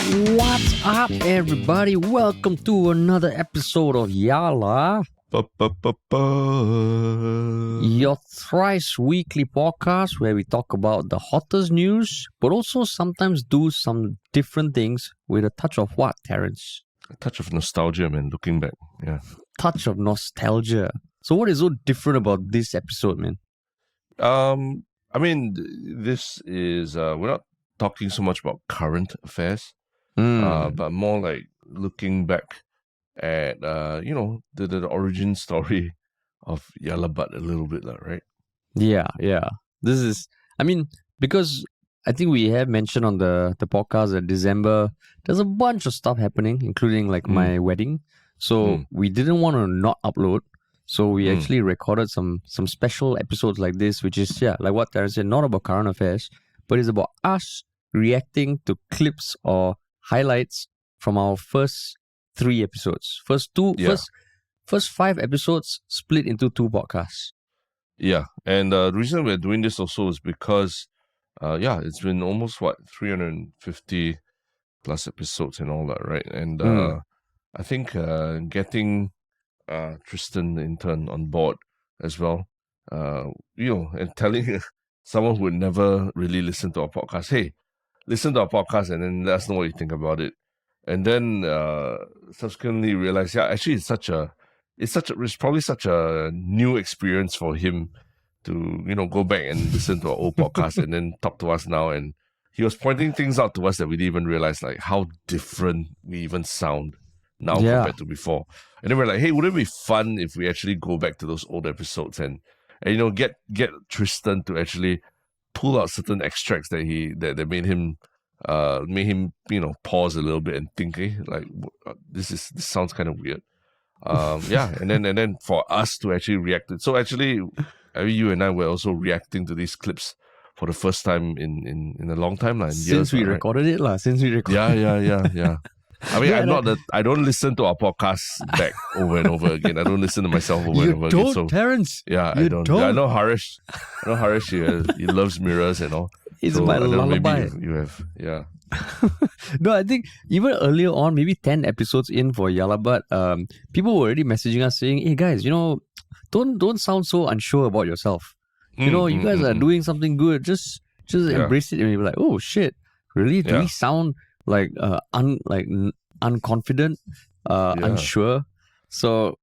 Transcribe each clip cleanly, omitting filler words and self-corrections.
What's up, everybody? Welcome to another episode of Yala, your thrice weekly podcast where we talk about the hottest news, but also sometimes do some different things with a touch of what, Terence? A touch of nostalgia, man, looking back. Yeah. Touch of nostalgia. So what is so different about this episode, man? I mean, this is, we're not talking so much about current affairs, but more like looking back at, the origin story of Yala Butt a little bit, right? Yeah. This is, because I think we have mentioned on the podcast that December, there's a bunch of stuff happening, including like my wedding. So we didn't want to not upload. So we actually recorded some special episodes like this, which is, like what Terence said, not about current affairs, but it's about us reacting to clips or highlights from our first 3 episodes. First 5 episodes split into 2 podcasts. Yeah, and the reason we're doing this also is because, it's been almost, 350 plus episodes and all that, right? And I think getting Tristan, the intern, on board as well, and telling someone who would never really listen to our podcast, hey, listen to our podcast and then let us know what you think about it. And then subsequently realize, actually it's probably such a new experience for him to, go back and listen to our old podcast and then talk to us now. And he was pointing things out to us that we didn't even realize, like how different we even sound now compared to before. And then we're like, hey, wouldn't it be fun if we actually go back to those old episodes and get Tristan to actually pull out certain extracts that made him pause a little bit and think, hey, like this sounds kind of weird. And then for us to actually react to it. So actually, you and I were also reacting to these clips for the first time in a long time, since we recorded it, Yeah. I mean, I don't listen to our podcasts back over and over again. I don't listen to myself over and over again. You don't, Terence. Yeah, I don't. I know Haresh. He loves mirrors and all. It's my lullaby. Maybe you have, yeah. No, I think even earlier on, maybe 10 episodes in for Yalabat, people were already messaging us saying, hey guys, don't sound so unsure about yourself. You guys are doing something good. Just embrace it. And you're like, oh shit, really? Do we sound like unconfident, unsure? So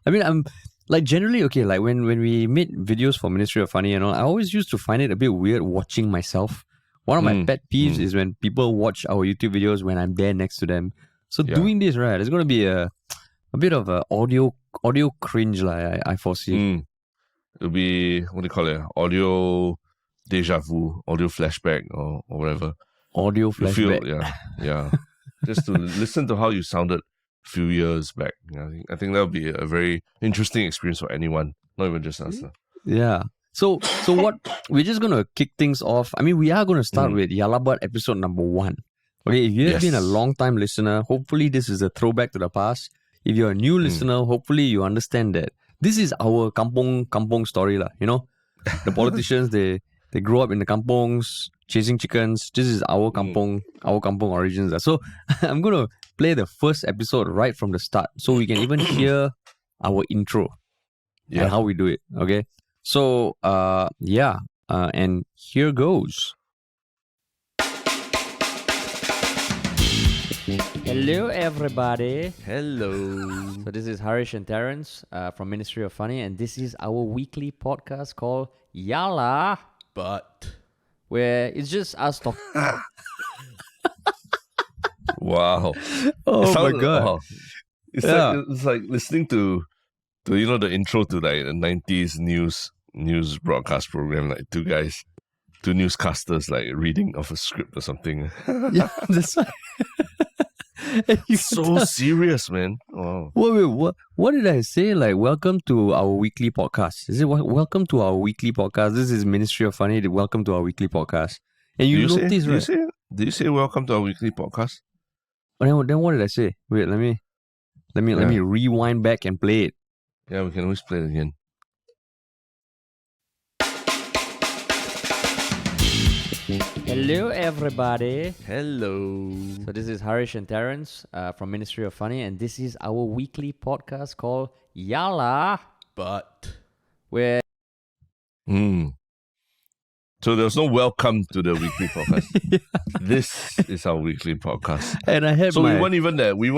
I mean, I'm like generally okay. Like when we made videos for Ministry of Funny and all, I always used to find it a bit weird watching myself. One of my pet peeves is when people watch our YouTube videos when I'm there next to them. So doing this, right, it's going to be a bit of a audio cringe, I foresee. It'll be, what do you call it? Audio deja vu, audio flashback or whatever. Audio flashback. Just to listen to how you sounded a few years back. I think that'll be a very interesting experience for anyone, not even just us. Yeah. So what we're just gonna kick things off. I mean, we are gonna start with Yalabat episode number 1. Okay, if you have been a long time listener, hopefully this is a throwback to the past. If you're a new listener, hopefully you understand that this is our kampong story lah. The politicians they grow up in the kampongs chasing chickens. This is our kampong origins. So I'm gonna play the first episode right from the start, so we can even hear our intro and how we do it. Okay. So, and here goes. Hello, everybody. Hello. So this is Haresh and Terence from Ministry of Funny, and this is our weekly podcast called Yala But, where it's just us talking. wow. Oh my God. Wow. It's like listening to the intro to like the 90s news broadcast program, like two newscasters like reading off a script or something. Yeah, that's right. So serious, man. Wow. Wait, what did I say? Like, welcome to our weekly podcast. Is it welcome to our weekly podcast? This is Ministry of Funny. Welcome to our weekly podcast. And you notice, right? Did you say welcome to our weekly podcast? Oh, then what did I say? Wait, let me rewind back and play it. Yeah, we can always play it again. Hello, everybody. Hello. So this is Haresh and Terrence from Ministry of Funny, and this is our weekly podcast called Yala, But where So there's no welcome to the weekly podcast. This is our weekly podcast. and I had So my we weren't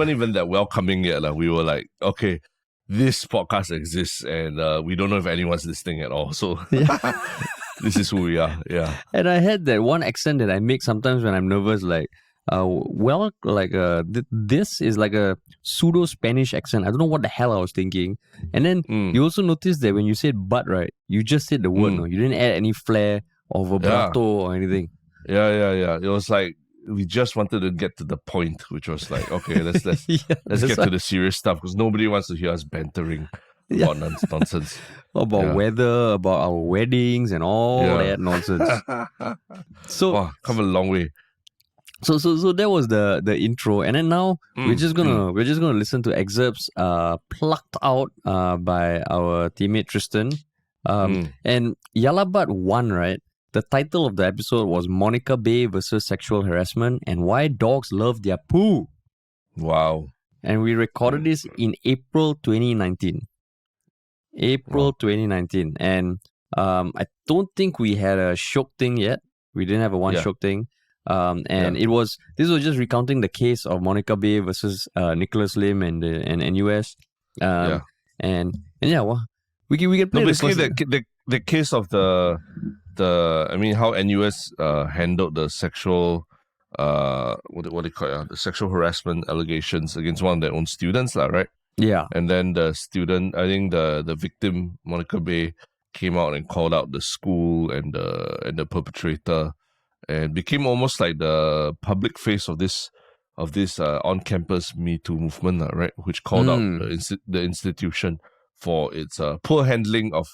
even that welcoming yet. We were like, okay, this podcast exists and we don't know if anyone's listening at all. So this is who we are. Yeah. and I had that one accent that I make sometimes when I'm nervous, like this is like a pseudo Spanish accent. I don't know what the hell I was thinking. And then you also notice that when you said "but," right, you just said the word. No, you didn't add any flair or vibrato or anything. Yeah. It was like we just wanted to get to the point, which was like, okay, let's get to the serious stuff because nobody wants to hear us bantering about nonsense. About weather, about our weddings and all that nonsense. So wow, come a long way. So that was the intro, and then now we're just gonna listen to excerpts plucked out by our teammate Tristan. And Yalabat 1, right? The title of the episode was Monica Bay versus Sexual Harassment and Why Dogs Love Their Poo. Wow. And we recorded this in April 2019. April 2019. And I don't think we had a shock thing yet. We didn't have a shock thing. This was just recounting the case of Monica Bay versus Nicholas Lim and NUS. We can play basically the case of the how NUS handled the sexual what do you call it, the sexual harassment allegations against one of their own students, right? Yeah. And then the student, I think the victim, Monica Bay, came out and called out the school and the perpetrator, and became almost like the public face of this on-campus Me Too movement, right? Which called out the institution for its poor handling of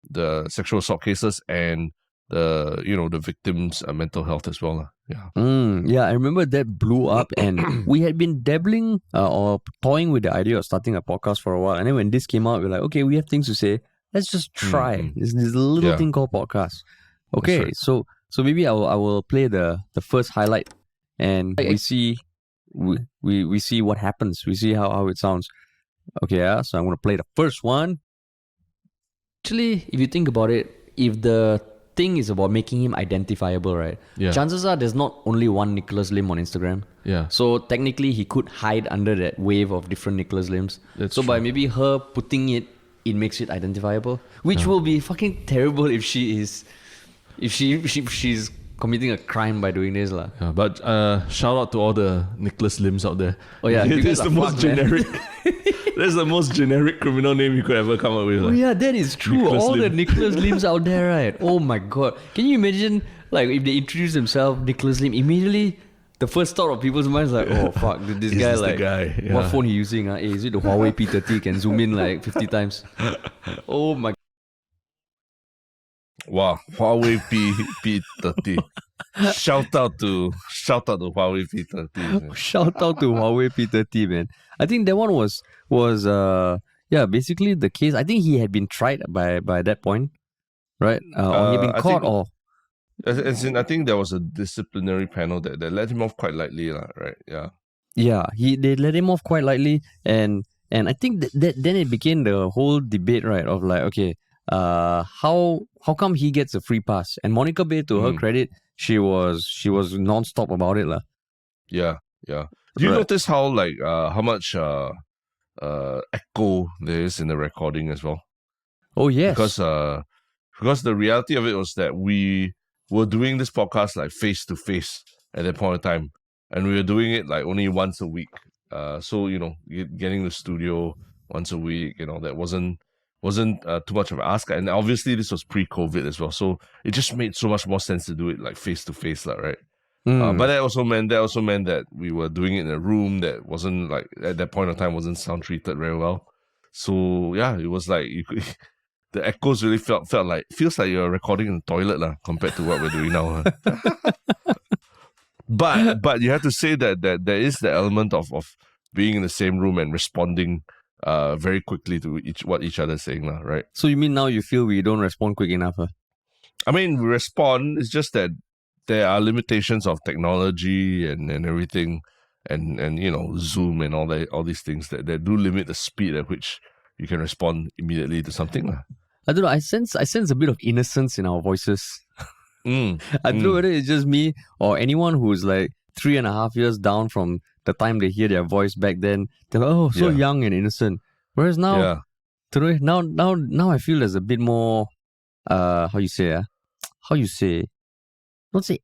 the sexual assault cases and the victims' mental health as well. I remember that blew up, and we had been dabbling or toying with the idea of starting a podcast for a while. And then when this came out, we're like, okay, we have things to say. Let's just try. There's this little thing called podcast. Okay, right. So maybe I will play the first highlight, and we see what happens. We see how it sounds. Okay, so I'm gonna play the first one. Actually, if you think about it, if the thing is about making him identifiable, right? Yeah. Chances are there's not only one Nicholas Lim on Instagram. Yeah. So technically he could hide under that wave of different Nicholas Lims. That's true. By maybe her putting it makes it identifiable. Which will be fucking terrible if she's committing a crime by doing this. Yeah, but shout out to all the Nicholas Lims out there. Oh yeah, that's the most generic. That's the most generic criminal name you could ever come up with. Oh yeah, that is true. Nicholas all Lim. The Nicholas Lims out there, right? Oh my god. Can you imagine, like, if they introduce themselves, Nicholas Lim, immediately the first thought of people's minds is like, oh fuck, this guy, this like, the guy? Yeah. What phone he using? Is it the Huawei P30? Can zoom in like 50 times. Oh my. Wow, Huawei P30. Shout out to Huawei P30. Shout out to Huawei P30, man. I think that one was basically the case. I think he had been tried by that point, right? Or he had been caught, or as in, I think there was a disciplinary panel that let him off quite lightly, right? Yeah. Yeah, they let him off quite lightly, and I think that then it became the whole debate, right? Of like, okay, how come he gets a free pass? And Monica Bay, to her credit, she was non-stop about it, lah. Yeah. Do you notice how much echo there is in the recording as well? Oh yes, because the reality of it was that we were doing this podcast like face to face at that point in time, and we were doing it like only once a week. So getting the studio once a week, that wasn't too much of an ask, and obviously this was pre-COVID as well, so it just made so much more sense to do it like face to face, right? But that also meant that we were doing it in a room that wasn't, like, at that point of time, wasn't sound treated very well. So yeah, it was like the echoes really feels like you're recording in the toilet compared to what we're doing now. But you have to say that there is the element of being in the same room and responding very quickly to what each other is saying, right? So you mean now you feel we don't respond quick enough? I mean, we respond. It's just that there are limitations of technology and everything, and Zoom and all these things that do limit the speed at which you can respond immediately to something. I don't know. I sense a bit of innocence in our voices. I don't know whether it's just me or anyone who's like 3.5 years down from the time they hear their voice back then. They're like, so young and innocent. Whereas now, now I feel there's a bit more. How you say? Don't say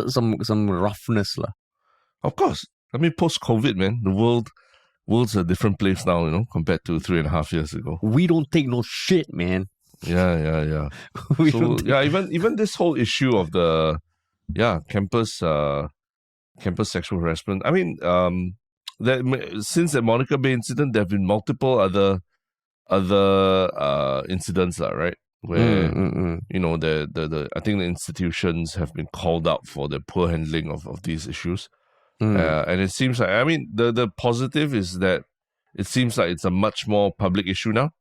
some roughness lah. Of course. I mean, post-COVID, man, the world's a different place now, compared to 3.5 years ago. We don't take no shit, man. Yeah. Even this whole issue of the campus sexual harassment. I mean, since the Monica Bay incident, there have been multiple other incidents, right? Where the I think the institutions have been called out for the poor handling of these issues. And it seems like, I mean, the positive is that it seems like it's a much more public issue now.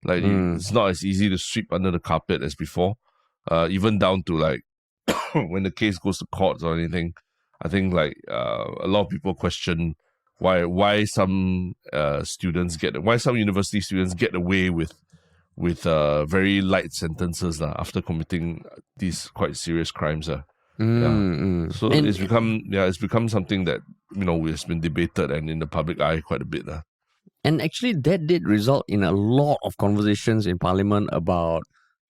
Like it's not as easy to sweep under the carpet as before. Even down to like when the case goes to courts or anything, I think like a lot of people question why some university students get away with very light sentences after committing these quite serious crimes. So it's become something that has been debated and in the public eye quite a bit. And actually, that did result in a lot of conversations in Parliament about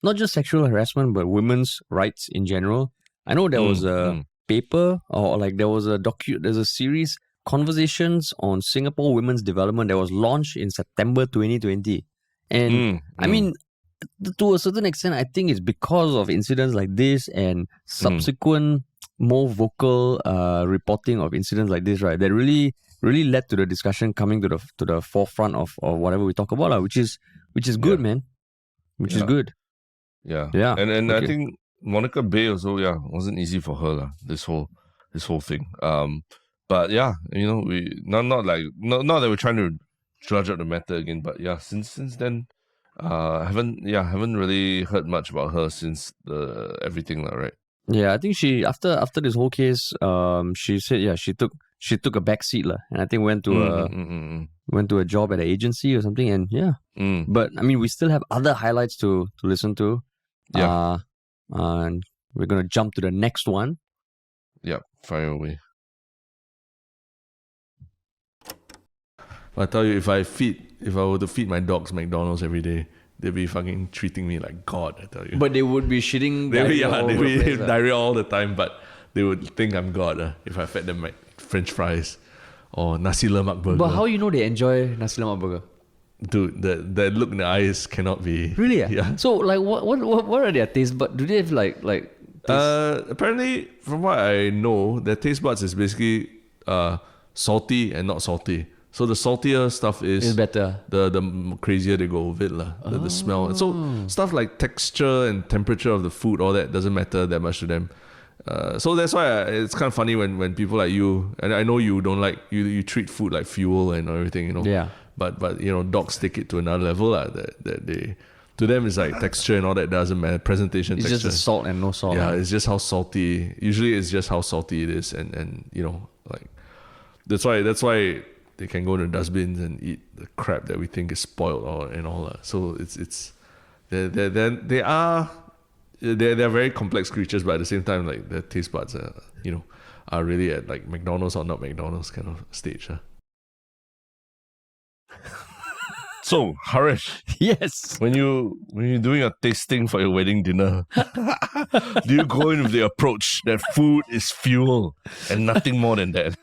not just sexual harassment but women's rights in general. I know there was a paper or like there's a series, Conversations on Singapore Women's Development, that was launched in September 2020. And I mean, to a certain extent, I think it's because of incidents like this and subsequent more vocal reporting of incidents like this, right? That really led to the discussion coming to the forefront of whatever we talk about, which is good, man. Which is good. Yeah. Yeah. And I think Monica Bay also, wasn't easy for her, this whole thing. But we not that we're trying to drudge out the matter again, but since then, haven't really heard much about her since everything, right? Yeah, I think she after this whole case, she said she took a back seat and I think went to a job at an agency or something, and but I mean we still have other highlights to listen to. And we're gonna jump to the next one. Yeah, fire away. I tell you, if I were to feed my dogs McDonald's every day, they'd be fucking treating me like God, I tell you. But they would be shitting They'd be diarrhea all the time, but they would think I'm God if I fed them like French fries or nasi lemak burger. But how you know they enjoy nasi lemak burger? Dude, the look in the eyes cannot be... Really? Yeah. So like what are their tastes? But do they have like apparently, from what I know, their taste buds is basically salty and not salty. So the saltier stuff is better. The crazier they go with it, the smell. And so stuff like texture and temperature of the food, all that doesn't matter that much to them. So that's why it's kind of funny when people like you, and I know you don't like, you treat food like fuel and everything, Yeah. But dogs take it to another level that they, to them it's like texture and all that doesn't matter. Presentation, it's texture. Just the salt and no salt. Yeah, it's just how salty. Usually it's just how salty it is, and like that's why they can go to the dustbins and eat the crap that we think is spoiled and all that. So they're very complex creatures, but at the same time, like their taste buds are really at like McDonald's or not McDonald's kind of stage. So, Haresh, Yes. when you're doing a tasting for your wedding dinner, do you go in with the approach that food is fuel and nothing more than that?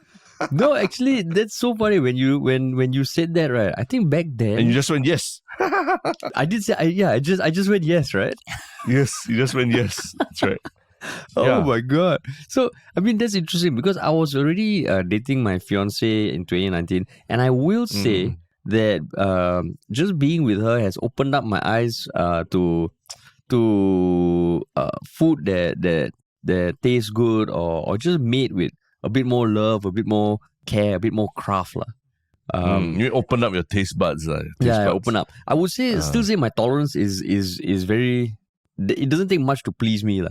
No, actually, that's so funny when you said that, right? I think back then, And you just went yes. I did say, I just went yes, right? Yes, you just went yes. That's right. Oh my god! So I mean that's interesting because I was already dating my fiance in 2019, and I will say that just being with her has opened up my eyes to food that tastes good or just made with a bit more love, a bit more care, a bit more craft. You open up your taste buds. I open up. I would say still say my tolerance is very. It doesn't take much to please me.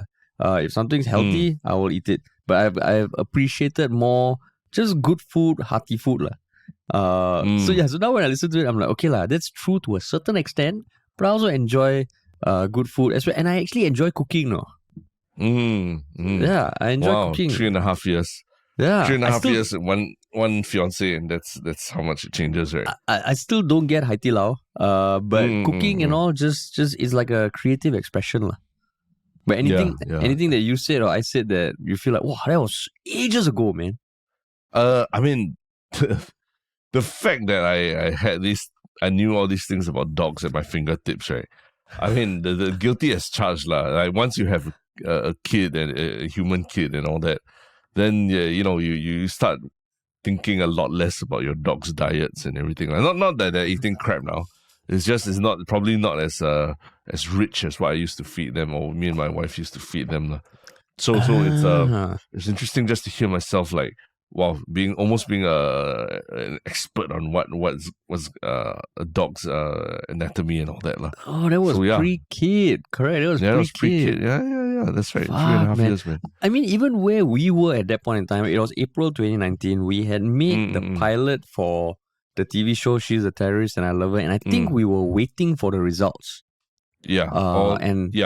If something's healthy, I will eat it. But I've appreciated more just good food, hearty food lah. So now when I listen to it, I'm like, okay lah, that's true to a certain extent. But I also enjoy good food as well, and I actually enjoy cooking. No, yeah, I enjoy cooking. 3.5 years. Yeah, 3.5 years, one fiance, and that's how much it changes, right? I still don't get Hai Di Lao, but cooking and all just is like a creative expression lah. But anything that you said or I said that you feel like, wow, that was ages ago, man. I mean, the fact that I knew all these things about dogs at my fingertips, right? I mean, the guilty as charged lah. Like once you have a kid and a human kid and all that, then you start thinking a lot less about your dog's diets and everything. Not that they're eating crap now. It's probably not as rich as what I used to feed them, or me and my wife used to feed them. So it's interesting just to hear myself like, wow, being an expert on what was a dog's anatomy and all that lah. Oh, that was pre-kid, correct? That was pre-kid. Yeah, that's right. 3.5 years, man. I mean, even where we were at that point in time, it was April 2019. We had made the pilot for the TV show She's a Terrorist and I Love Her, and I think we were waiting for the results. Yeah,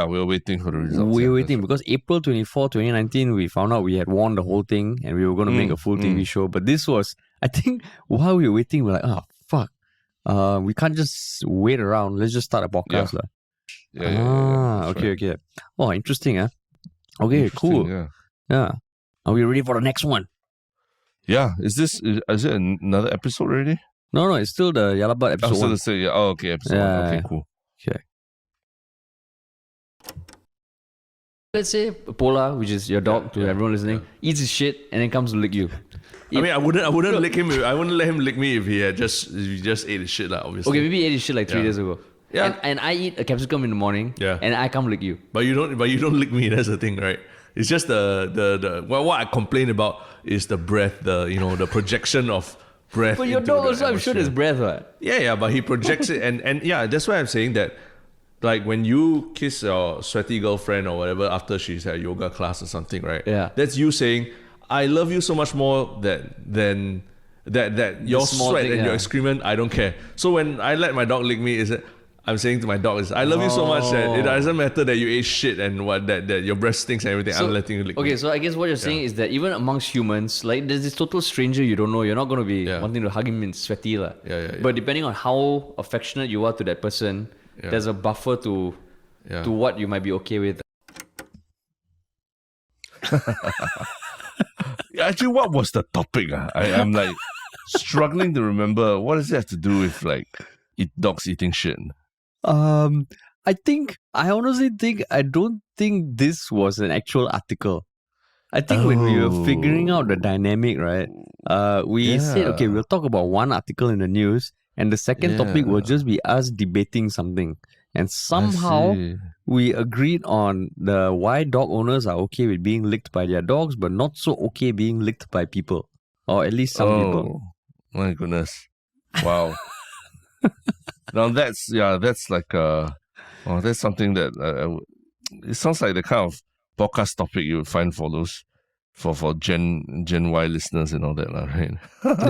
we were waiting for the results. We were waiting because April 24, 2019, we found out we had won the whole thing and we were going to make a full TV show. But this was, I think, while we were waiting, we were like, oh, fuck. We can't just wait around. Let's just start a podcast. Okay. Oh, interesting, huh? Okay, cool. Yeah. Are we ready for the next one? Yeah. Is it another episode already? No, it's still the Yalabat episode 1. Okay, episode 1. Okay, cool. Okay. Let's say Pola, which is your dog, to everyone listening, eats his shit and then comes to lick you. I mean, I wouldn't lick him. I wouldn't let him lick me if he just ate his shit, obviously. Okay, maybe he ate his shit like 3 days ago. Yeah. And I eat a capsicum in the morning. Yeah. And I come lick you. But you don't lick me. That's the thing, right? It's just what I complain about is the breath, the projection of breath. But your dog also, I'm sure there's breath, right? Yeah, but he projects it, and yeah, that's why I'm saying that. Like when you kiss your sweaty girlfriend or whatever after she's had a yoga class or something, right? Yeah. That's you saying, I love you so much more than your sweat and your excrement, I don't care. So when I let my dog lick me, I'm saying to my dog I love you so much that it doesn't matter that you ate shit and that your breath stinks and everything. I'm letting you lick me. Okay, so I guess what you're saying is that even amongst humans, like there's this total stranger you don't know, you're not going to be wanting to hug him in sweaty. But depending on how affectionate you are to that person, there's a buffer to what you might be okay with. Actually, what was the topic? I'm like struggling to remember. What does it have to do with like dogs eating shit? I don't think this was an actual article. I think when we were figuring out the dynamic, right? We said, okay, we'll talk about one article in the news, and the second topic will just be us debating something. And somehow we agreed on why dog owners are okay with being licked by their dogs, but not so okay being licked by people. Or at least some people. My goodness. Wow. Now that's like that's something that it sounds like the kind of podcast topic you would find for those for Gen Y listeners and all that, right?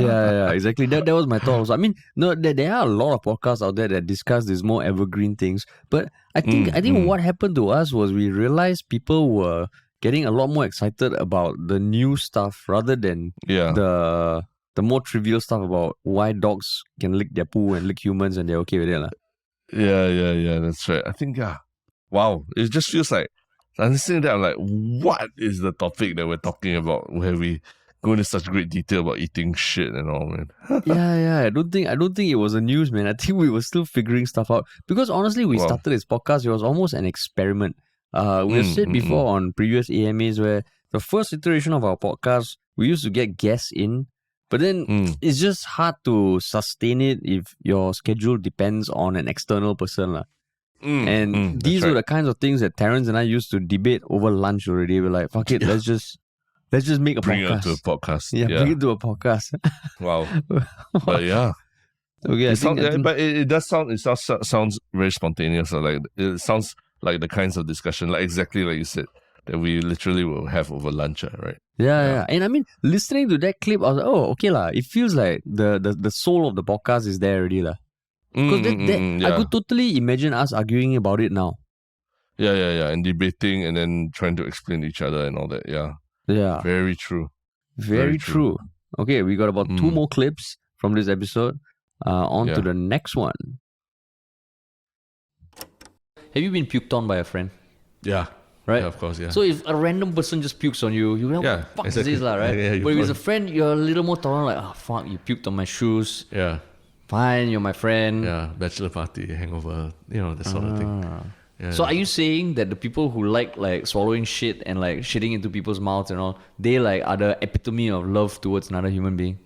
yeah, exactly. That was my thought also. I mean, no, there are a lot of podcasts out there that discuss these more evergreen things. But I think what happened to us was we realized people were getting a lot more excited about the new stuff rather than the more trivial stuff about why dogs can lick their poo and lick humans and they're okay with it. Yeah, that's right. I think, wow, it just feels like, I'm listening to that, I'm like, what is the topic that we're talking about where we go into such great detail about eating shit and all, man? yeah. I don't think it was a news, man. I think we were still figuring stuff out. Because honestly, we started this podcast, it was almost an experiment. We have said before on previous AMAs where the first iteration of our podcast, we used to get guests in, but then it's just hard to sustain it if your schedule depends on an external person. And these were the kinds of things that Terrence and I used to debate over lunch already. We're like, fuck it, let's just make a bring podcast. It to a podcast. Yeah, bring it to a podcast. Wow. But yeah. Okay, but it does sound. It sounds very spontaneous. Like it sounds like the kinds of discussion, like exactly like you said, that we literally will have over lunch, right? Yeah. And I mean, listening to that clip, I was like, oh, okay lah. It feels like the soul of the podcast is there already lah. Because I could totally imagine us arguing about it now. Yeah, and debating and then trying to explain to each other and all that. Yeah. Very true. Very true. Okay, we got about 2 more clips from this episode. On to the next one. Have you been puked on by a friend? Yeah. Right? Yeah, of course, yeah. So if a random person just pukes on you, you're like, what the fuck is this, right? Yeah, but if it's a friend, you're a little more tolerant, like, oh, fuck, you puked on my shoes. Yeah. Fine, you're my friend. Yeah, bachelor party, hangover, that sort of thing. Yeah. So are you saying that the people who like swallowing shit and like shitting into people's mouths and all, they like are the epitome of love towards another human being?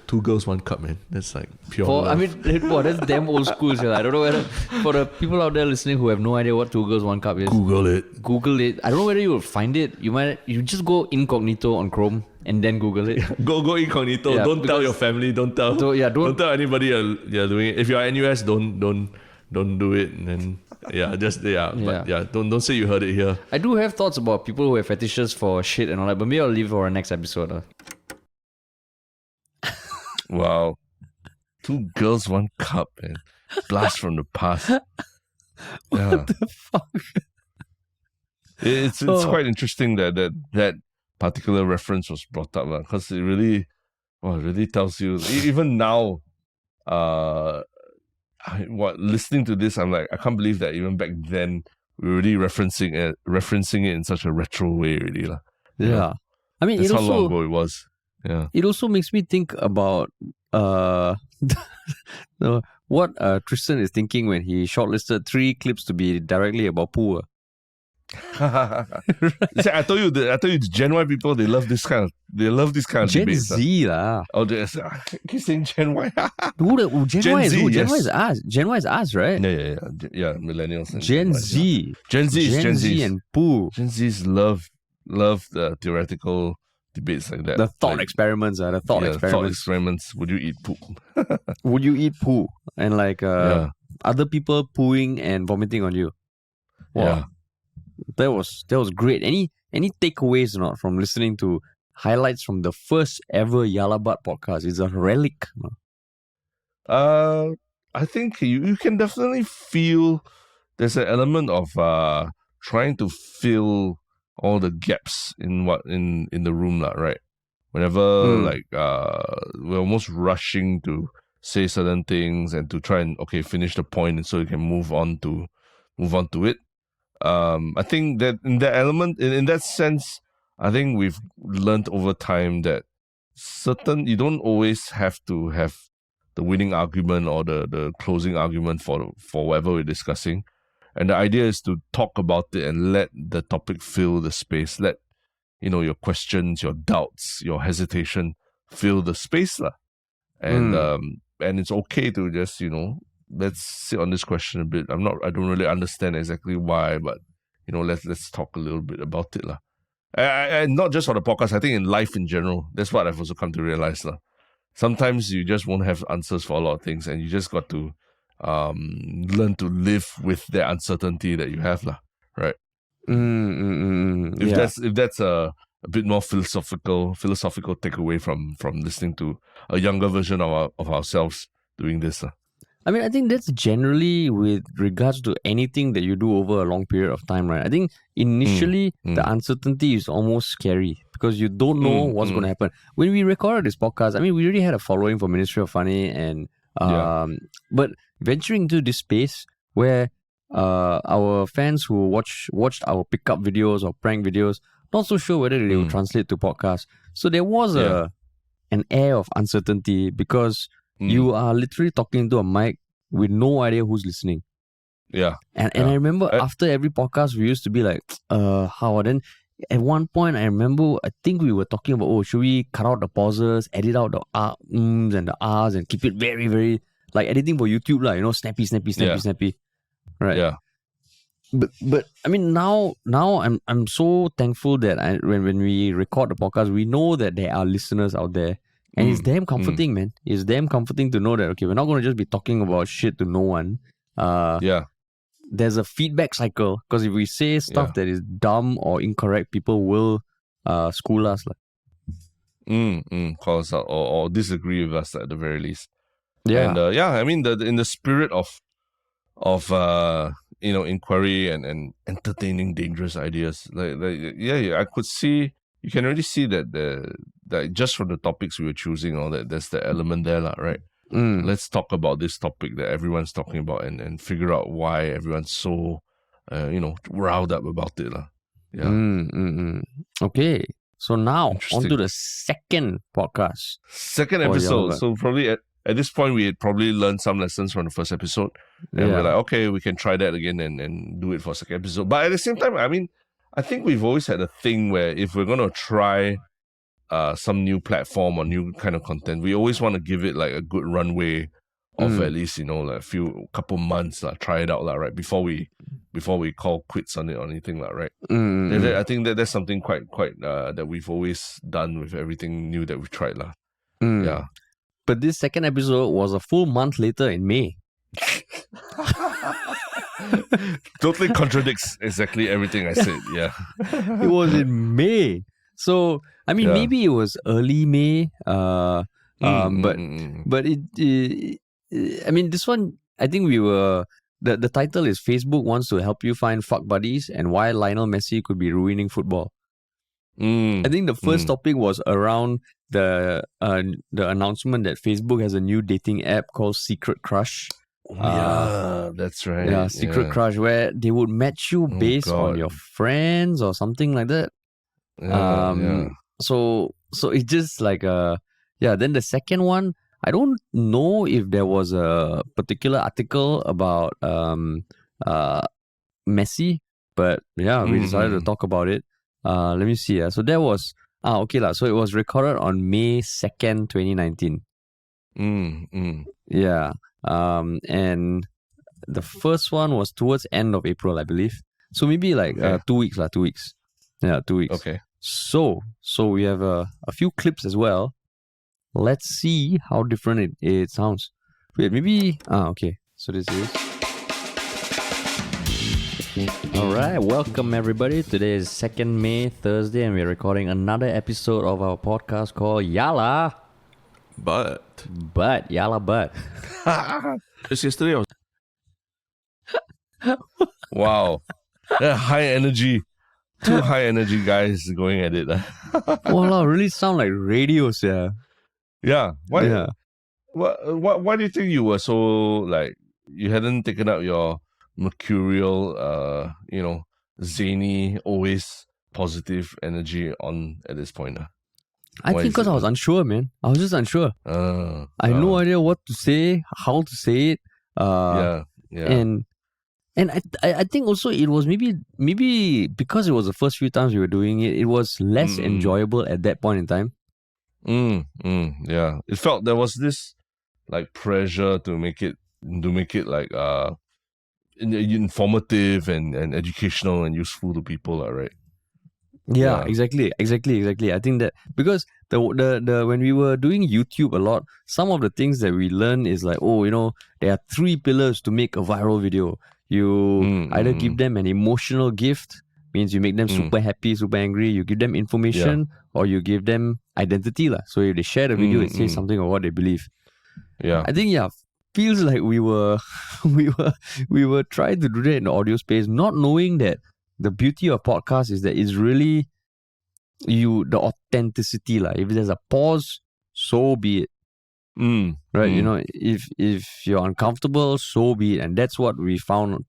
2 girls, 1 cup, man. That's like pure love. I mean, that's damn old school. So I don't know whether, for the people out there listening who have no idea what 2 girls, 1 cup is, Google it. Google it. I don't know whether you will find it. You just go incognito on Chrome and then Google it. Go incognito. Yeah, don't tell your family. Don't tell. Don't tell anybody you're doing it. If you're at NUS, don't do it. And then but don't say you heard it here. I do have thoughts about people who have fetishes for shit and all that, but maybe I'll leave for our next episode. Wow. 2 girls, 1 cup, man. Blast from the past. What the fuck? It's quite interesting that particular reference was brought up, because it really tells you, even now, listening to this, I'm like, I can't believe that even back then we were already referencing it in such a retro way, really. Yeah. I mean, that's how long ago it was. Yeah. It also makes me think about what Tristan is thinking when he shortlisted 3 clips to be directly about poo. See, I told you the Gen Y people, they love this kind of Gen debates. Z lah. Oh, I keep saying Gen Y. Gen Y is who? Gen Y is us. Gen Y is us, right? Yeah, millennials. And Gen Z. Gen Z and poo. Gen Z's love the theoretical debates like that. The thought experiments. Thought experiments. Would you eat poop? Would you eat poo? And like other people pooing and vomiting on you. Wow. Yeah. That was great. Any takeaways or not from listening to highlights from the first ever Yalabat podcast? It's a relic. I think you can definitely feel there's an element of trying to fill all the gaps in the room, right? Whenever we're almost rushing to say certain things and to try and finish the point, and so you can move on to it. I think that in that element, in that sense, I think we've learned over time that you don't always have to have the winning argument or the closing argument for whatever we're discussing. And the idea is to talk about it and let the topic fill the space. Let your questions, your doubts, your hesitation fill the space, lah. And it's okay to just let's sit on this question a bit. I don't really understand exactly why, but let's talk a little bit about it, lah. And not just on the podcast. I think in life in general, that's what I've also come to realize, lah. Sometimes you just won't have answers for a lot of things, and you just got to learn to live with the uncertainty that you have, lah. Right? If that's a bit more philosophical takeaway from listening to a younger version of ourselves doing this. I mean, I think that's generally with regards to anything that you do over a long period of time, right? I think initially the uncertainty is almost scary because you don't know what's going to happen. When we recorded this podcast, I mean, we already had a following for Ministry of Funny, and but venturing into this space where our fans who watched our pickup videos or prank videos, not so sure whether they will translate to podcast. So there was an air of uncertainty because you are literally talking to a mic with no idea who's listening. Yeah. And I remember after every podcast, we used to be like, how? Then at one point, I remember, I think we were talking about, should we cut out the pauses, edit out the ums and the ahs and keep it very, very, like editing for YouTube, snappy. Right. Yeah. But I mean, now I'm so thankful that when we record the podcast, we know that there are listeners out there. And it's damn comforting, man. It's damn comforting to know that, okay, we're not going to just be talking about shit to no one. there's a feedback cycle. Because if we say stuff that is dumb or incorrect, people will school us. Call us out or disagree with us at the very least. Yeah. And I mean, in the spirit of inquiry and entertaining dangerous ideas, I could see, you can already see that just from the topics we were choosing, all that, there's the element there, right? Let's talk about this topic that everyone's talking about and figure out why everyone's so riled up about it. Yeah. Okay. So now, on to the second podcast. Second episode. So probably at this point, we had probably learned some lessons from the first episode. And we're like, okay, we can try that again and do it for second episode. But at the same time, I mean, I think we've always had a thing where if we're going to try some new platform or new kind of content, we always want to give it like a good runway of at least, like couple months, try it out, right? Before we call quits on it or anything, right? I think that's something quite that we've always done with everything new that we've tried, Yeah. But this second episode was a full month later in May. Totally contradicts exactly everything I said. Yeah. It was in May. So, I mean, maybe it was early May. But it I mean, this one, I think we were... The title is Facebook Wants to Help You Find Fuck Buddies and Why Lionel Messi Could Be Ruining Football. I think the first topic was around the announcement that Facebook has a new dating app called Secret Crush. That's right. Yeah, Secret Crush, where they would match you based on your friends or something like that. So it's just like then the second one, I don't know if there was a particular article about Messi, but we decided to talk about it. Let me see. So there was so it was recorded on May 2nd, 2019. Yeah. And the first one was towards end of April, I believe. So maybe like 2 weeks. 2 weeks. Yeah, 2 weeks. Okay. So we have a few clips as well. Let's see how different it sounds. Wait, maybe... okay. So this is... Alright, welcome everybody. Today is 2nd May, Thursday, and we're recording another episode of our podcast called Yala. But. Yala But. Just yesterday I was... Wow. High energy. Two high energy guys going at it. Wow, really sound like radios, yeah. Yeah. Why? Yeah. Why do you think you were so like you hadn't taken out your mercurial, zany, always positive energy on at this point? I think because I was unsure, man. I was just unsure. I had no idea what to say, how to say it. And I think also it was maybe because it was the first few times we were doing it, it was less enjoyable at that point in time. Yeah. It felt there was this like pressure to make it like informative and educational and useful to people, right? Yeah, exactly. I think that because the when we were doing YouTube a lot, some of the things that we learn is like, there are 3 pillars to make a viral video. You either give them an emotional gift, means you make them super happy, super angry. You give them information, or you give them identity, lah. So if they share the video, it says something of what they believe. Yeah, I think feels like we were trying to do that in the audio space, not knowing that the beauty of podcast is that it's really the authenticity, lah. If there's a pause, so be it. Right? If you're uncomfortable, so be it. And that's what we found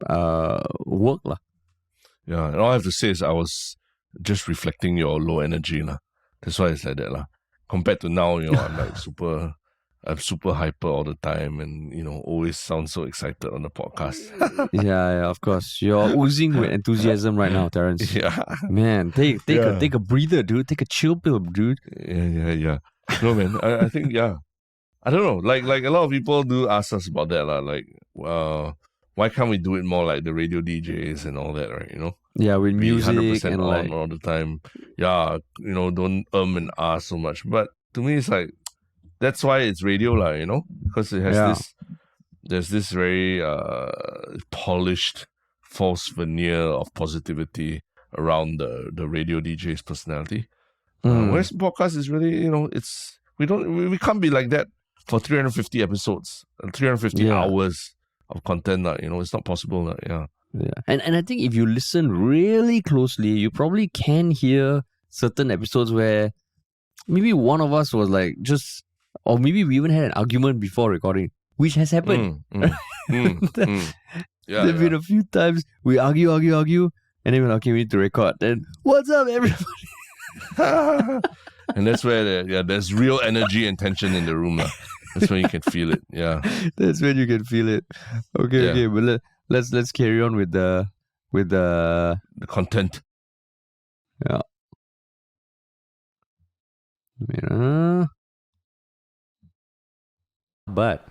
work, lah. Yeah, and all I have to say is I was just reflecting your low energy, lah. That's why it's like that, lah. Compared to now, I'm like I'm super hyper all the time and, always sound so excited on the podcast. yeah, of course. You're oozing with enthusiasm right now, Terrence. Yeah. Man, take a breather, dude. Take a chill pill, dude. Yeah. No, man, I think, I don't know. Like a lot of people do ask us about that, lah. Like, why can't we do it more like the radio DJs and all that, right? Yeah, with music 100% and on like all the time. Yeah, don't and ah so much. But to me, it's like that's why it's radio, lah. Because it has there's this very polished false veneer of positivity around the radio DJ's personality. Whereas podcast is really, we can't be like that for 350 episodes, 350 hours of content. It's not possible. Yeah. And I think if you listen really closely, you probably can hear certain episodes where maybe one of us was like or maybe we even had an argument before recording, which has happened. Yeah, There've been a few times we argue, and then we're like, okay, we need to record. Then, what's up, everybody? And that's where there's real energy and tension in the room. That's when you can feel it. Yeah. That's when you can feel it. Okay, but let's carry on with the content. Yeah. But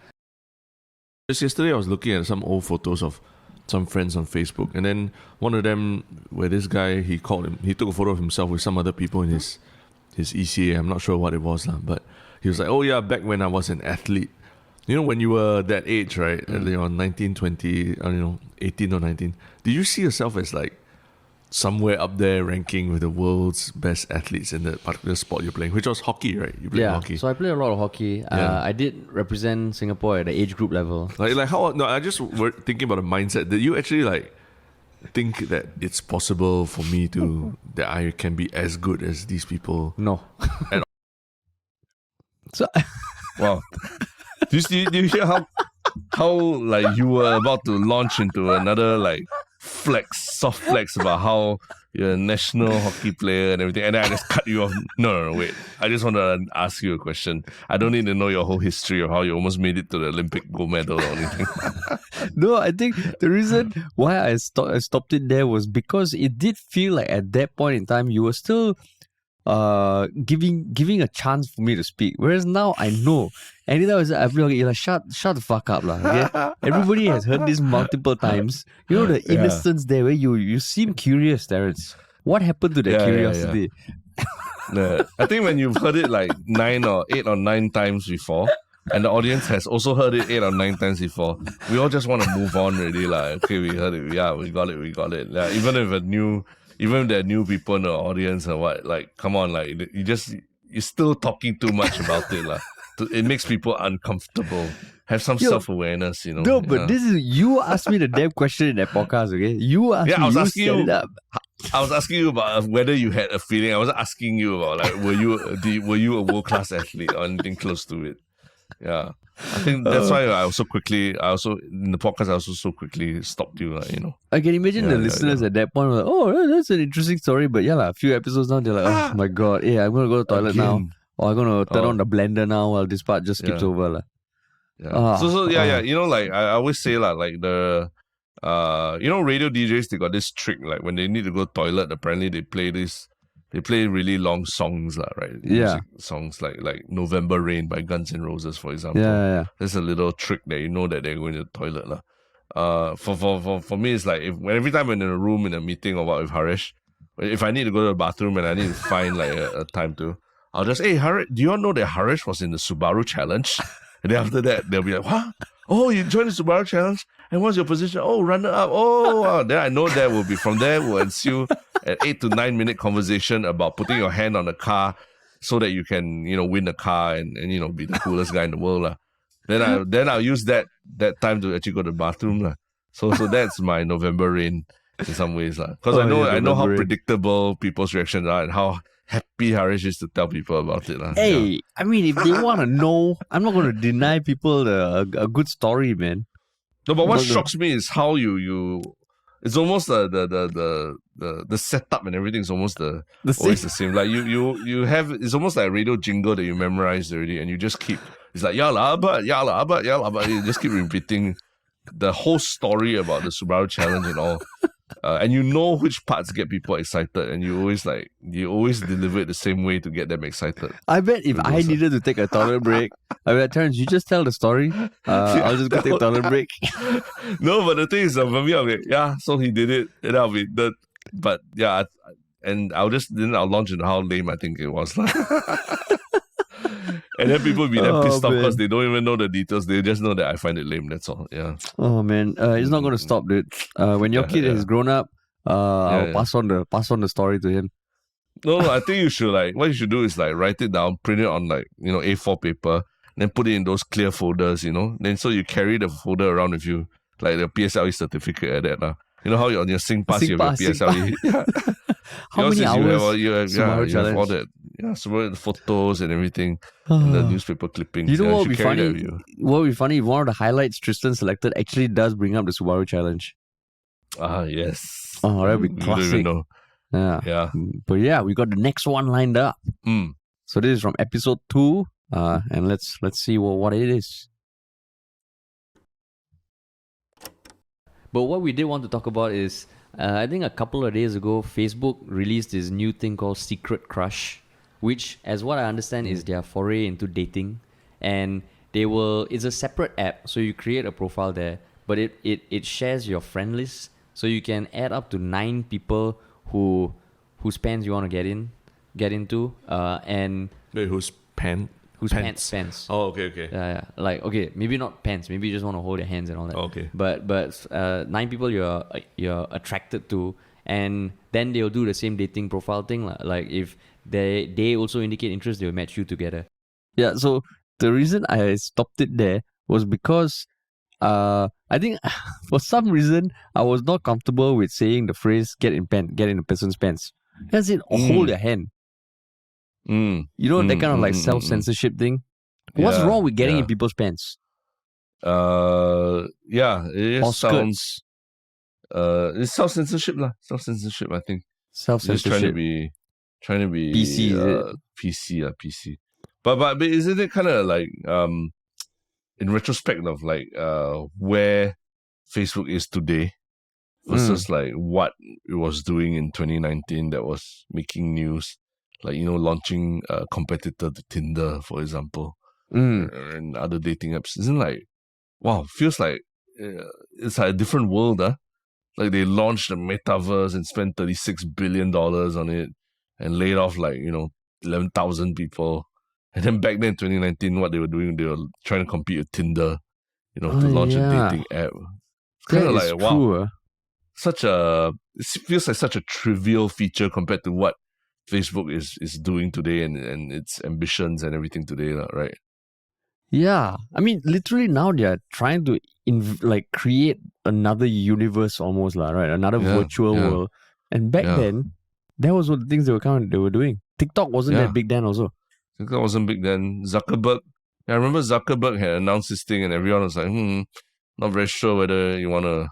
just yesterday I was looking at some old photos of some friends on Facebook, and then one of them where this guy, he took a photo of himself with some other people in his ECA. I'm not sure what it was, but he was like, oh yeah, back when I was an athlete. When you were that age, right? 19, 20, 18 or 19. Did you see yourself as like somewhere up there ranking with the world's best athletes in the particular sport you're playing, which was hockey, right? You played hockey. So I played a lot of hockey. I did represent Singapore at the age group level. Like how? No, I just were thinking about the mindset. Did you actually like think that it's possible for me that I can be as good as these people? No. So wow. Do you hear how like you were about to launch into another like soft flex about how you're a national hockey player and everything, and then I just cut you off. No, wait. I just want to ask you a question. I don't need to know your whole history of how you almost made it to the Olympic gold medal or anything. No, I think the reason why I stopped it there was because it did feel like at that point in time you were still giving a chance for me to speak. Whereas now I know. Anytime I say, you're like, shut the fuck up, okay? Everybody has heard this multiple times. The innocence there where you seem curious, Terrence. What happened to that curiosity? Yeah. I think when you've heard it like 8 or 9 times before, and the audience has also heard it 8 or 9 times before, we all just want to move on already. Like, okay, we heard it. Yeah, we got it. Yeah, even if there are new people in the audience or what, like, come on, like, you're still talking too much about it. It makes people uncomfortable. Have some self-awareness, No, but this is, you asked me the damn question in that podcast, okay? You asked me, I was asking you about whether you had a feeling. I wasn't asking you about, like, were you a world-class athlete or anything close to it? Yeah. I think that's why I also in the podcast, I also so quickly stopped you, I can imagine the listeners at that point were like, oh, that's an interesting story. But a few episodes now, they're like, oh my God, I'm going to go to the toilet now. Or I'm going to turn on the blender now while this part just skips over. Like I always say, like the, radio DJs, they got this trick, like when they need to go to the toilet, apparently they play really long songs, right? Music songs like November Rain by Guns N' Roses, for example. Yeah. There's a little trick that that they're going to the toilet. For me, it's like every time I'm in a room, in a meeting or what with Haresh, if I need to go to the bathroom and I need to find like a time to, I'll just, hey, Haresh, do you all know that Haresh was in the Subaru Challenge? And then after that, they'll be like, what? Oh, you joined the Subaru Challenge? And what's your position? Oh, runner-up. Oh, wow. Then I know that will be, from there will ensue an 8 to 9 minute conversation about putting your hand on the car so that you can, win the car and be the coolest guy in the world. Then I'll use that time to actually go to the bathroom. So that's my November Rain in some ways. Because I know how predictable people's reactions are and how happy Haresh is to tell people about it. Hey, I mean, if they want to know, I'm not going to deny people a good story, man. No, but what shocks me is how you it's almost the setup and everything is almost always the same. Like you have, it's almost like a radio jingle that you memorized already, and you just keep, it's like yalla but you just keep repeating the whole story about the Subaru Challenge and all. And you know which parts get people excited, and you always deliver it the same way to get them excited. I bet if I needed to take a toilet break, I bet, Terrence, you just tell the story. I'll just go take a toilet break. No, but the thing is, for me, I'm like, so he did it, and I'll be the. But and I'll launch into how lame I think it was. And then people be damn pissed off man. because they don't even know the details. They just know that I find it lame. That's all. Yeah. Oh man, it's not going to stop, dude. When your kid has grown up, I'll pass on the story to him. No, I think you should what you should do is write it down, print it on A4 paper, then put it in those clear folders, Then so you carry the folder around with you, like the PSLE certificate and that. You know how on your SingPass you have your PSLE. Yeah. How many hours? You have all that. Yeah, so the photos and everything, and the newspaper clippings. You know what you would be should carry that funny? with you. What would be funny if one of the highlights Tristan selected actually does bring up the Subaru challenge. Ah, yes. Oh, that'd be You don't classic. even know. Yeah. Yeah. But yeah, we got the next one lined up. So this is from episode 2. And let's see what it is. But what we did want to talk about is, I think a couple of days ago, Facebook released this new thing called Secret Crush, which, as what I understand, is their foray into dating. And it's a separate app, so you create a profile there, but it shares your friend list, so you can add up to 9 people whose pants you want to get into, and Wait, whose pants? Pants. Oh, okay. Yeah. Like, okay, maybe not pants. Maybe you just want to hold your hands and all that. Okay. But 9 people you're attracted to, and then they'll do the same dating profile thing. Like if they also indicate interest, they'll match you together. Yeah. So the reason I stopped it there was because I think for some reason I was not comfortable with saying the phrase "get in a person's pants." That's it. Hold your hand. You know, that kind of self-censorship thing. What's wrong with getting in people's pants? Yeah, it or sounds. It's self-censorship lah. Self-censorship, I think. Self-censorship. Just trying to be PC, PC. But isn't it kind of in retrospect of where Facebook is today versus what it was doing in 2019 that was making news, launching a competitor to Tinder, for example, and other dating apps. Isn't wow, feels like it's a different world, huh? Like they launched the metaverse and spent $36 billion on it and laid off 11,000 people. And then back then in 2019, what they were doing, they were trying to compete with Tinder, to launch a dating app. It's kind of wow. It feels like such a trivial feature compared to what Facebook is doing today and its ambitions and everything today, right? Yeah. I mean, literally now they are trying to create another universe almost, right? Another virtual world. And back then, that was what the things they were doing. TikTok wasn't that big then also. TikTok wasn't big then. Zuckerberg, I remember Zuckerberg had announced this thing and everyone was like, not very sure whether you want to,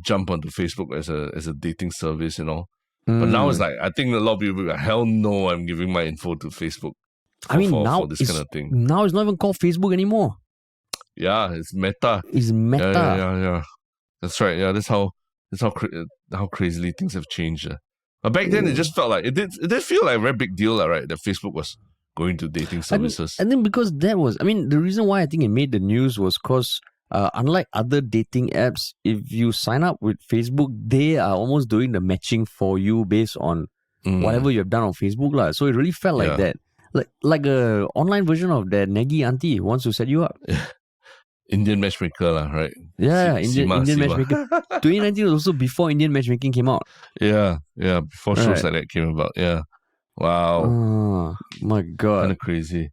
jump onto Facebook as a dating service, But now it's I think a lot of people are like, hell no, I'm giving my info to Facebook. For this kind of thing. Now it's not even called Facebook anymore. Yeah, it's Meta. It's Meta. Yeah. That's right. Yeah, that's how crazily things have changed. But back then, it just felt like it did feel like a very big deal, right? That Facebook was going to dating services. I think because the reason why I think it made the news was because unlike other dating apps, if you sign up with Facebook, they are almost doing the matching for you based on whatever you have done on Facebook, So it really felt like that. Like a online version of that naggy auntie who wants to set you up. Indian matchmaker, right? Yeah, Indian matchmaker. 2019 was also before Indian matchmaking came out. Yeah, before shows like that came about. Yeah. Wow. Oh, my God. Kind of crazy.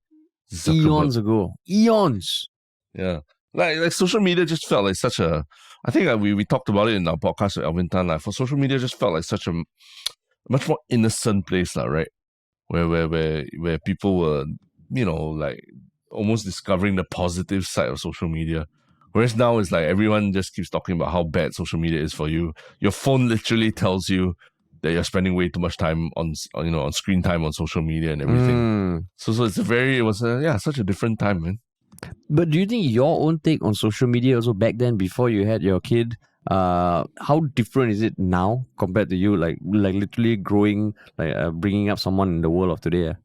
Eons ago. Eons. Yeah. Like social media just felt like such a... I think we talked about it in our podcast with Alvin Tan. For social media just felt like such a much more innocent place, right? Where people were, almost discovering the positive side of social media. Whereas now it's like everyone just keeps talking about how bad social media is for you. Your phone literally tells you that you're spending way too much time on screen time on social media and everything. So it was such a different time, man. But do you think your own take on social media also back then, before you had your kid, how different is it now compared to you, like literally growing, bringing up someone in the world of today?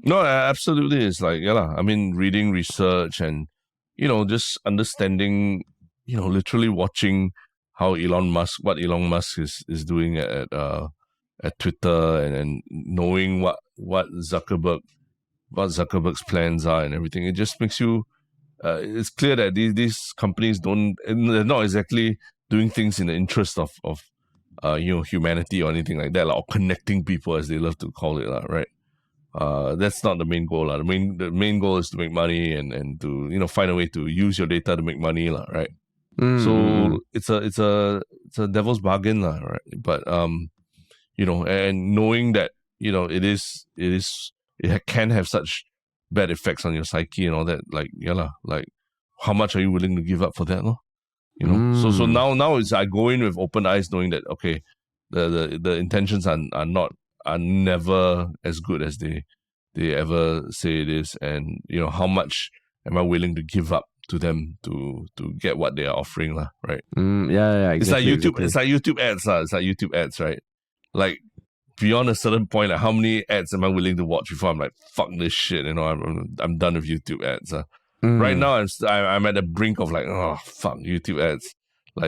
No, absolutely. It's reading research and, just understanding, literally watching how what Elon Musk is doing at Twitter and knowing what Zuckerberg what Zuckerberg's plans are and everything. It just makes you. It's clear that these companies they're not exactly doing things in the interest of humanity or anything like that, or connecting people, as they love to call it, right? That's not the main goal. The main goal is to make money and to find a way to use your data to make money, right? So it's a devil's bargain, right? But and knowing that it can have such bad effects on your psyche and all that, like how much are you willing to give up for that, no? So now I go in with open eyes, knowing that okay, the intentions are never as good as they ever say it is, and how much am I willing to give up to them to get what they are offering, right? Yeah, exactly, it's like YouTube. exactly. It's like YouTube ads, It's like YouTube ads, right? Like beyond a certain point, like how many ads am I willing to watch before I'm like, fuck this shit, I'm done with YouTube ads. Right now I'm at the brink of like, oh fuck YouTube ads, but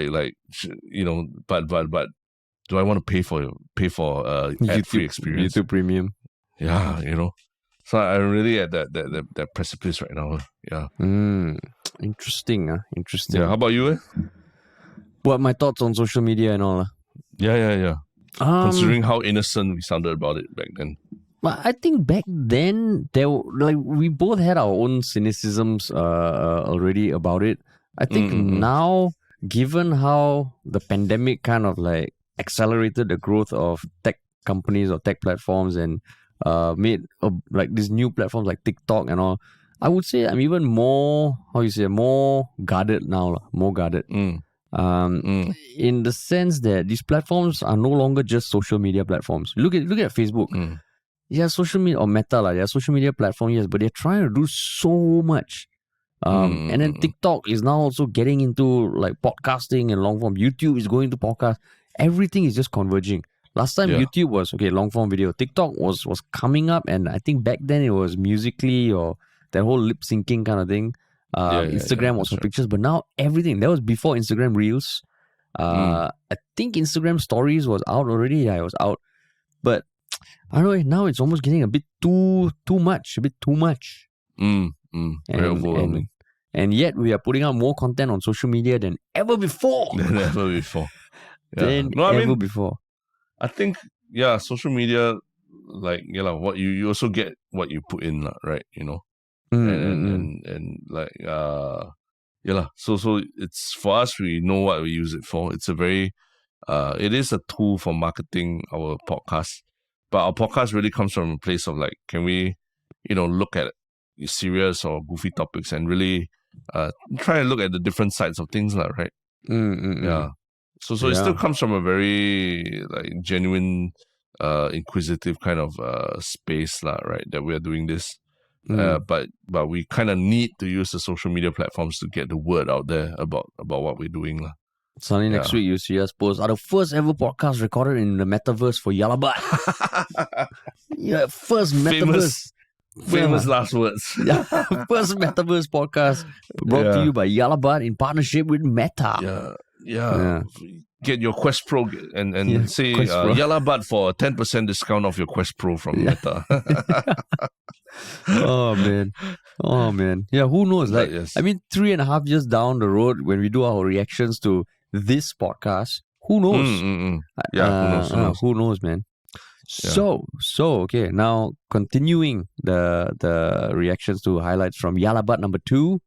do I want to pay for ad-free experience? YouTube Premium. Yeah, So I'm really at that precipice right now. Yeah. Interesting. Interesting. Yeah. How about you? What my thoughts on social media and all? Yeah. Considering how innocent we sounded about it back then. But I think back then we both had our own cynicisms already about it. I think now, given how the pandemic kind of like accelerated the growth of tech companies or tech platforms and made like these new platforms like TikTok and all, I would say I'm even more more guarded now, more guarded. In the sense that these platforms are no longer just social media platforms. Look at Facebook. Yeah, social media or Meta, yeah, social media platform, yes, but they're trying to do so much. And then TikTok is now also getting into like podcasting and long form. YouTube is going to podcast. Everything is just converging. Last time YouTube was long form video. TikTok was coming up, and I think back then it was Musically or that whole lip syncing kind of thing. Instagram was for pictures, but now everything. That was before Instagram Reels. I think Instagram Stories was out already. Yeah, it was out. But I don't know, now it's almost getting a bit too much. Very overwhelming. And yet we are putting out more content on social media than ever before. Before. I think, social media, like, what you also get what you put in, right? And like, so it's for us, we know what we use it for. It's a very, it is a tool for marketing our podcast. But our podcast really comes from a place of like, can we, look at serious or goofy topics and really try and look at the different sides of things, right? Yeah. So it still comes from a very like genuine, inquisitive kind of space, right? That we are doing this. But we kind of need to use the social media platforms to get the word out there about what we're doing. Suddenly next week you see us post the first ever podcast recorded in the metaverse for Yalabat. First metaverse. Famous last words. First metaverse podcast brought to you by Yalabat in partnership with Meta. Yeah. Get your Quest Pro and say Yalabat for a 10% discount off your Quest Pro from Meta. Oh man. Yeah, who knows? Like, I mean, 3.5 years down the road, when we do our reactions to this podcast, who knows? Who knows, man? So okay. Now continuing the reactions to highlights from Yalabat number 2.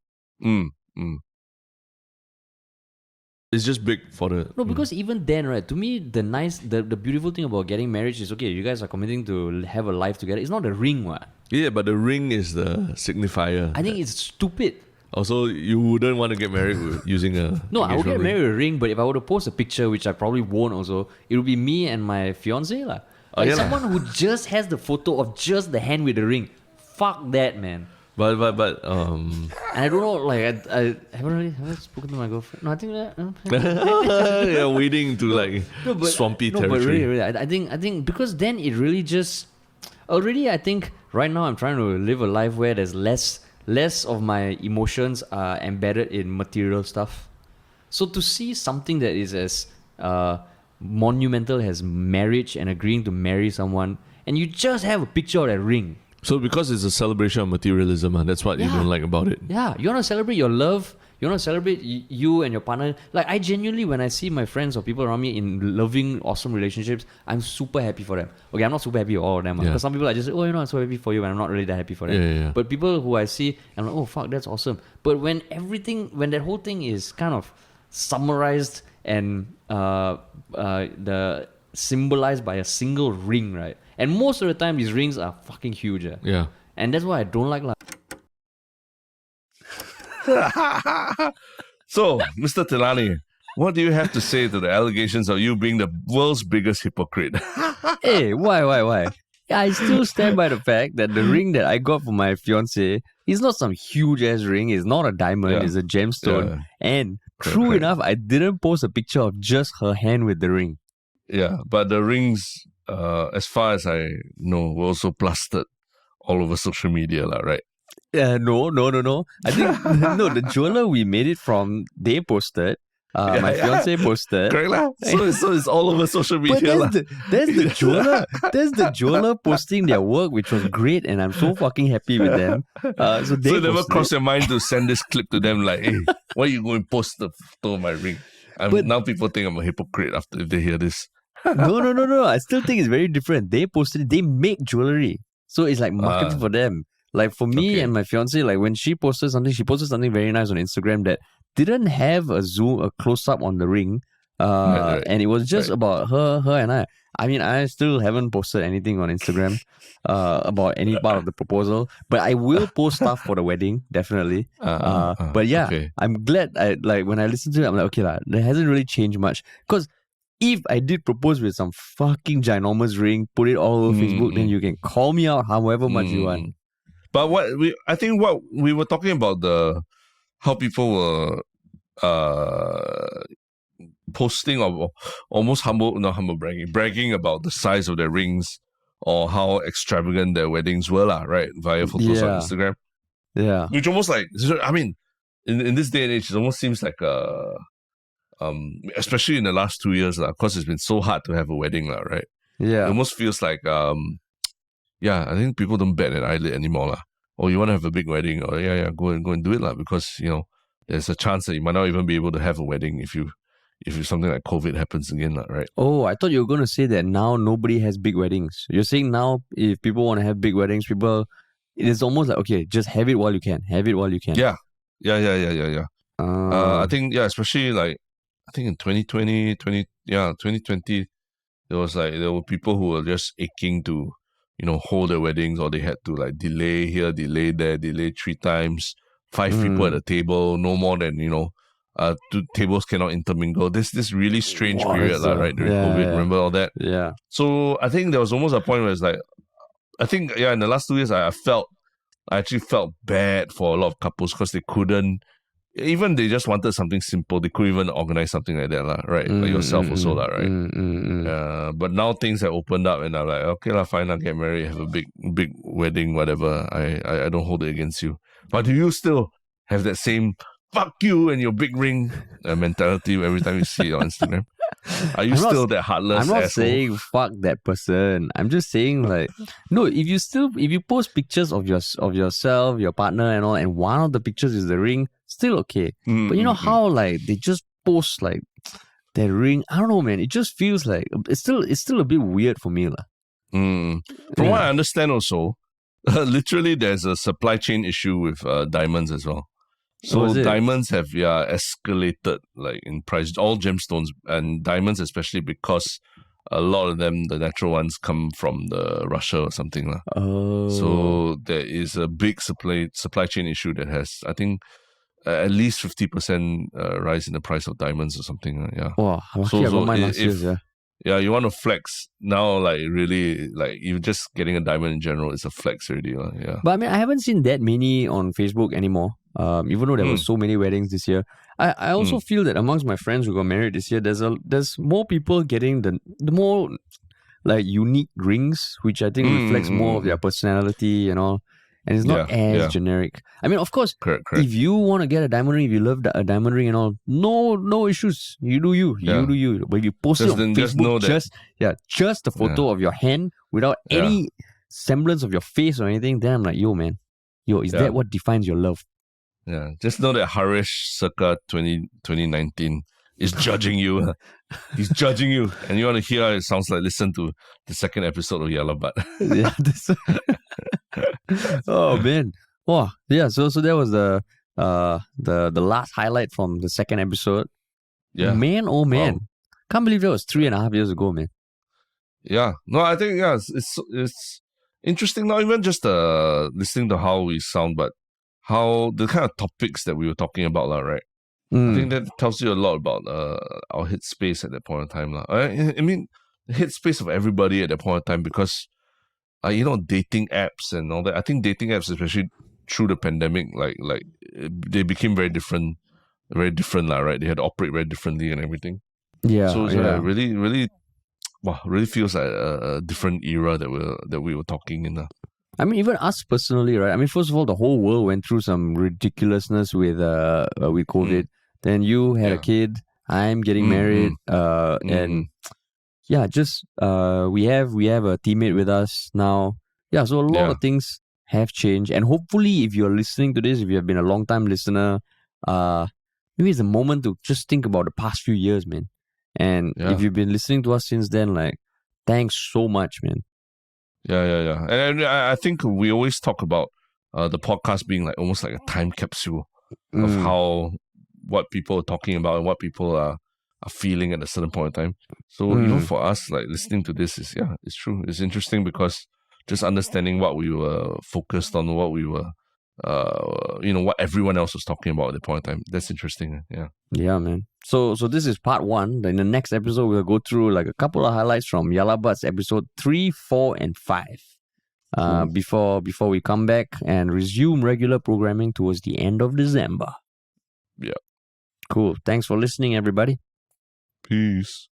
It's just big for the... No, because even then, right, to me, the beautiful thing about getting married is, okay, you guys are committing to have a life together. It's not a ring, what? Yeah, but the ring is the signifier. I think it's stupid. Also, you wouldn't want to get married using a... No, I would get married with a ring, but if I were to post a picture, which I probably won't also, it would be me and my fiancée, lah. Like someone who just has the photo of just the hand with the ring. Fuck that, man. But and I don't know, like I haven't spoken to my girlfriend. No, I think that yeah, wading to like swampy territory. But really, I think because then it really just already. I think right now I'm trying to live a life where there's less of my emotions are embedded in material stuff. So to see something that is as monumental as marriage and agreeing to marry someone, and you just have a picture of that ring. So because it's a celebration of materialism, that's what you don't like about it. Yeah, you want to celebrate your love. You want to celebrate you and your partner. Like, I genuinely, when I see my friends or people around me in loving, awesome relationships, I'm super happy for them. Okay, I'm not super happy for all of them. Because some people are just, I'm so happy for you, and I'm not really that happy for them. Yeah. But people who I see, I'm like, oh, fuck, that's awesome. But when that whole thing is kind of summarized and the symbolized by a single ring, right? And most of the time, these rings are fucking huge. Yeah. And that's what I don't like. So, Mr. Tilani, what do you have to say to the allegations of you being the world's biggest hypocrite? Hey, why? Yeah, I still stand by the fact that the ring that I got for my fiancée is not some huge ass ring. It's not a diamond. It's a gemstone. Yeah. And true enough, I didn't post a picture of just her hand with the ring. Yeah, but the rings, as far as I know, were also plastered all over social media, right? No. I think no. The jeweler we made it from, they posted. My fiancée posted. Correct lah. So it's all over social media. But that's the jeweler. That's the jeweler posting their work, which was great, and I'm so fucking happy with them. So it never crossed your mind to send this clip to them like, hey, why are you going to post the photo of my ring? Now people think I'm a hypocrite after if they hear this. No. I still think it's very different. They posted it. They make jewelry. So it's like marketing for them. Like for me and my fiancée, like when she posted something very nice on Instagram that didn't have a close-up on the ring. Right. And it was just about her and I. I mean, I still haven't posted anything on Instagram about any part of the proposal, but I will post stuff for the wedding, definitely. But yeah, I'm glad when I listened to it, I'm like, okay, that hasn't really changed much. Because if I did propose with some fucking ginormous ring, put it all over Facebook, then you can call me out however much you want. But I think what we were talking about, how people were posting of almost bragging about the size of their rings or how extravagant their weddings were, right? Via photos on Instagram. Yeah. Which almost like, I mean, in this day and age, it almost seems like especially in the last 2 years, of course, it's been so hard to have a wedding, right? Yeah. It almost feels like, I think people don't bat an eyelid anymore, Oh, you want to have a big wedding? Oh, go and do it, because there's a chance that you might not even be able to have a wedding if something like COVID happens again, right? Oh, I thought you were going to say that now nobody has big weddings. You're saying now if people want to have big weddings, it is almost like, okay, just have it while you can. Have it while you can. Yeah. I think, especially like, I think in 2020, there were people who were just aching to, hold their weddings, or they had to like delay here, delay there, delay 3 times, 5 people at a table, no more than, 2 tables cannot intermingle. This really strange period, right? During COVID, remember all that? Yeah. So I think there was almost a point where it's like, I think, in the last 2 years, I actually felt bad for a lot of couples because they couldn't, even they just wanted something simple, they couldn't even organize something like that, right? Like yourself also, right? But now things have opened up and I'm like, okay, fine, I'll get married, have a big wedding, whatever. I don't hold it against you. But do you still have that same fuck you and your big ring mentality every time you see it on Instagram? Are you still that heartless I'm not asshole? saying fuck that person. I'm just saying like, no, if you post pictures of yourself, your partner and all, and one of the pictures is the ring, still okay. But you know how like they just post like that ring? I don't know, man. It just feels like it's still a bit weird for me. From what I understand also, literally there's a supply chain issue with diamonds as well. So diamonds have escalated like in price, all gemstones and diamonds especially, because a lot of them, the natural ones, come from Russia or something. Oh. So there is a big supply chain issue that has, I think, at least 50% rise in the price of diamonds or something. Wow, lucky I got mine last year. Yeah, you want to flex now, like really, like you just getting a diamond in general is a flex already. Yeah. But I mean, I haven't seen that many on Facebook anymore. Even though there were so many weddings this year, I also feel that amongst my friends who got married this year, there's more people getting the more like unique rings, which I think reflects more of their personality and all. And it's not as generic. I mean, of course, correct. If you want to get a diamond ring, if you love a diamond ring and all, no issues. You do you. You do you. But if you post it on Facebook, just the photo of your hand without any semblance of your face or anything, then I'm like, yo, man, is that what defines your love? Yeah, just know that Haresh circa 2019 is judging you. He's judging you. And you want to hear how it sounds like, listen to the second episode of YLB. Yeah. Oh, man. Oh, yeah. So that was the last highlight from the second episode. Yeah. Man, oh, man. Wow. Can't believe that was 3.5 years ago, man. Yeah. No, I think, it's interesting, not even just listening to how we sound, but how the kind of topics that we were talking about, right? I think that tells you a lot about our headspace at that point in time. I mean, the headspace of everybody at that point in time, because, dating apps and all that. I think dating apps, especially through the pandemic, like they became very different, right? They had to operate very differently and everything. Yeah. So really, really, wow, really feels like a different era that we were talking in. I mean, even us personally, right? I mean, first of all, the whole world went through some ridiculousous with COVID. Then you had a kid. I'm getting married. And yeah, just we have a teammate with us now. Yeah, so a lot of things have changed. And hopefully, if you're listening to this, if you have been a long time listener, maybe it's a moment to just think about the past few years, man. And if you've been listening to us since then, like, thanks so much, man. Yeah. And I think we always talk about the podcast being like almost like a time capsule of what people are talking about and what people are feeling at a certain point in time. So, for us, like listening to this is, it's true. It's interesting because just understanding what we were focused on, what we were, what everyone else was talking about at the point in time. That's interesting. Yeah. Yeah, man. So this is part 1. In the next episode, we'll go through like a couple of highlights from YLB's episode 3, 4, and 5. Before we come back and resume regular programming towards the end of December. Yeah. Cool. Thanks for listening, everybody. Peace.